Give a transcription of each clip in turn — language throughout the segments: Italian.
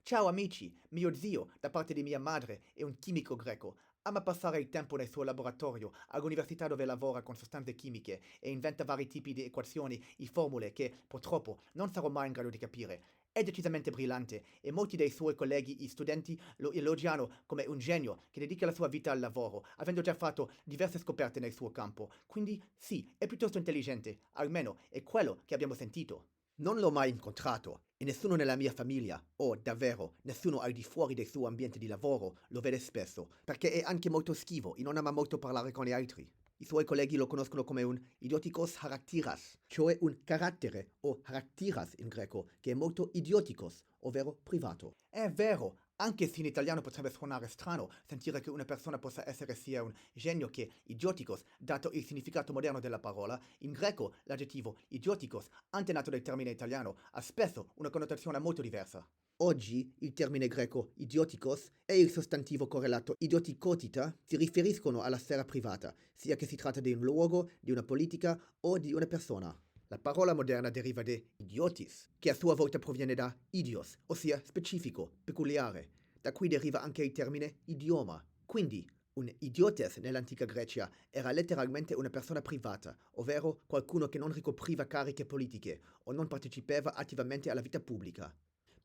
Ciao amici, mio zio, da parte di mia madre, è un chimico greco. Ama passare il tempo nel suo laboratorio all'università dove lavora con sostanze chimiche e inventa vari tipi di equazioni e formule che, purtroppo, non sarò mai in grado di capire. È decisamente brillante e molti dei suoi colleghi e studenti lo elogiano come un genio che dedica la sua vita al lavoro, avendo già fatto diverse scoperte nel suo campo. Quindi sì, è piuttosto intelligente, almeno è quello che abbiamo sentito. Non l'ho mai incontrato e nessuno nella mia famiglia, o davvero nessuno al di fuori del suo ambiente di lavoro, lo vede spesso, perché è anche molto schivo e non ama molto parlare con gli altri. I suoi colleghi lo conoscono come un idiotikos haraktiras, cioè un carattere, o haraktiras in greco, che è molto idiotikos, ovvero privato. È vero, anche se in italiano potrebbe suonare strano sentire che una persona possa essere sia un genio che idiotikos, dato il significato moderno della parola, in greco l'aggettivo idiotikos, antenato del termine italiano, ha spesso una connotazione molto diversa. Oggi il termine greco idiotikos e il sostantivo correlato idiotikotita si riferiscono alla sfera privata, sia che si tratta di un luogo, di una politica o di una persona. La parola moderna deriva da idiotis, che a sua volta proviene da idios, ossia specifico, peculiare. Da qui deriva anche il termine idioma. Quindi, un idiotes nell'antica Grecia era letteralmente una persona privata, ovvero qualcuno che non ricopriva cariche politiche o non partecipava attivamente alla vita pubblica.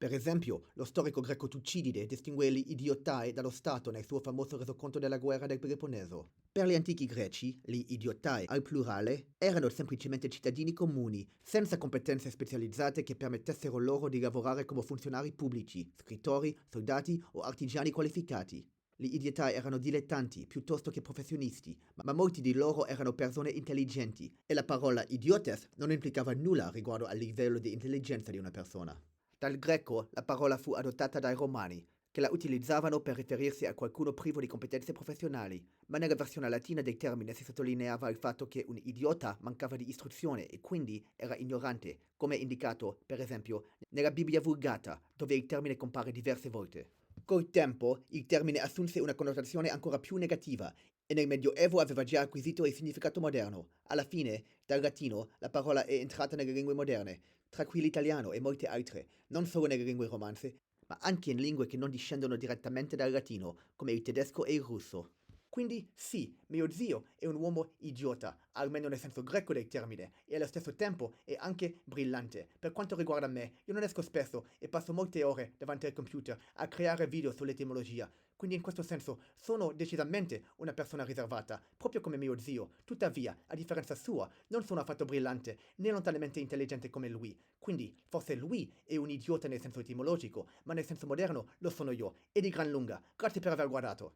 Per esempio, lo storico greco Tucidide distingue gli idiotai dallo Stato nel suo famoso resoconto della guerra del Peloponneso. Per gli antichi greci, gli idiotai, al plurale, erano semplicemente cittadini comuni, senza competenze specializzate che permettessero loro di lavorare come funzionari pubblici, scrittori, soldati o artigiani qualificati. Gli idiotai erano dilettanti piuttosto che professionisti, ma molti di loro erano persone intelligenti, e la parola idiotes non implicava nulla riguardo al livello di intelligenza di una persona. Dal greco la parola fu adottata dai romani, che la utilizzavano per riferirsi a qualcuno privo di competenze professionali, ma nella versione latina del termine si sottolineava il fatto che un idiota mancava di istruzione e quindi era ignorante, come indicato, per esempio, nella Bibbia Vulgata, dove il termine compare diverse volte. Col tempo, il termine assunse una connotazione ancora più negativa e nel Medioevo aveva già acquisito il significato moderno. Alla fine, dal latino, la parola è entrata nelle lingue moderne, tra cui l'italiano e molte altre, non solo nelle lingue romanze, ma anche in lingue che non discendono direttamente dal latino, come il tedesco e il russo. Quindi sì, mio zio è un uomo idiota, almeno nel senso greco del termine, e allo stesso tempo è anche brillante. Per quanto riguarda me, io non esco spesso e passo molte ore davanti al computer a creare video sull'etimologia, quindi in questo senso sono decisamente una persona riservata, proprio come mio zio. Tuttavia, a differenza sua, non sono affatto brillante né lontanamente intelligente come lui. Quindi, forse lui è un idiota nel senso etimologico, ma nel senso moderno lo sono io, e di gran lunga. Grazie per aver guardato.